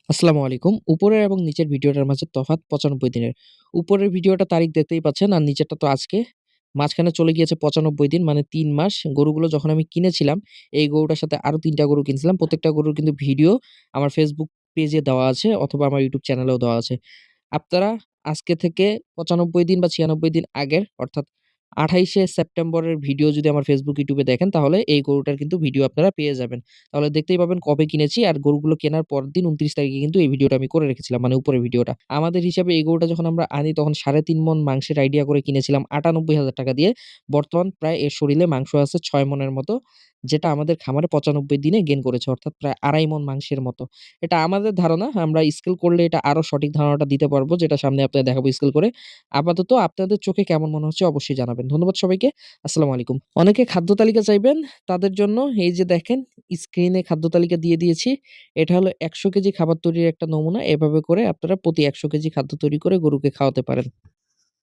আসসালামু আলাইকুম। উপরের এবং নিচের ভিডিওটার মাঝে তফাৎ ৯৫ দিনের। উপরের ভিডিওটা তারিখ দেখতেই পাচ্ছেন আর নিচেরটা তো আজকে। মাঝখানে চলে গিয়েছে ৯৫ দিন মানে ৩ মাস। গরুগুলো যখন আমি কিনেছিলাম, এই গরুটার সাথে আরো ৩ টা গরু কিনছিলাম। প্রত্যেকটা গরুর কিন্তু ভিডিও আমার Facebook পেজে দেওয়া আছে অথবা আমার YouTube চ্যানেলেও দেওয়া আছে। আপনারা আজকে থেকে ৯৫ দিন বা ৯৬ দিন আগের অর্থাৎ ২৮শে সেপ্টেম্বরের ভিডিও যদি আমার Facebook, YouTube এ দেখেন তাহলে এই গরুটার কিন্তু ভিডিও আপনারা পেয়ে যাবেন। তাহলে দেখতেই পাবেন কবে কিনেছি আর গরুগুলো কেনার পরদিন ২৯ তারিখে কিন্তু এই ভিডিওটা আমি করে রেখেছিলাম। মানে উপরের ভিডিওটা। আমাদের হিসাবে এই গরুটা যখন আমরা আনি তখন ৩.৫ মণ মাংসের আইডিয়া করে কিনেছিলাম ৳৯৮,০০০ দিয়ে। বর্তমান প্রায় এর শরীরে মাংস আছে ৬ মণের মতো। যেটা আমাদের খামারে ৯৫ দিনে গেইন করেছে অর্থাৎ প্রায় ২.৫ মণ মাংসের মতো। এটা আমাদের ধারণা। আমরা স্কেল করলে এটা আরো সঠিক ধারণাটা দিতে পারবো যেটা সামনে আপনাদের দেখাবো স্কেল করে। আপাতত আপনাদের চোখে কেমন মনে হচ্ছে অবশ্যই জানাবেন। ধন্যবাদ সবাইকে। আসসালামু আলাইকুম। অনেকে খাদ্য তালিকা চাইবেন, তাদের জন্য এই যে দেখেন স্ক্রিনে খাদ্য তালিকা দিয়ে দিয়েছি। এটা হলো ১০০ কেজি খাবার তৈরির একটা নমুনা। এভাবে করে আপনারা প্রতি ১০০ কেজি খাদ্য তৈরি করে গরুকে খাওয়াতে পারেন।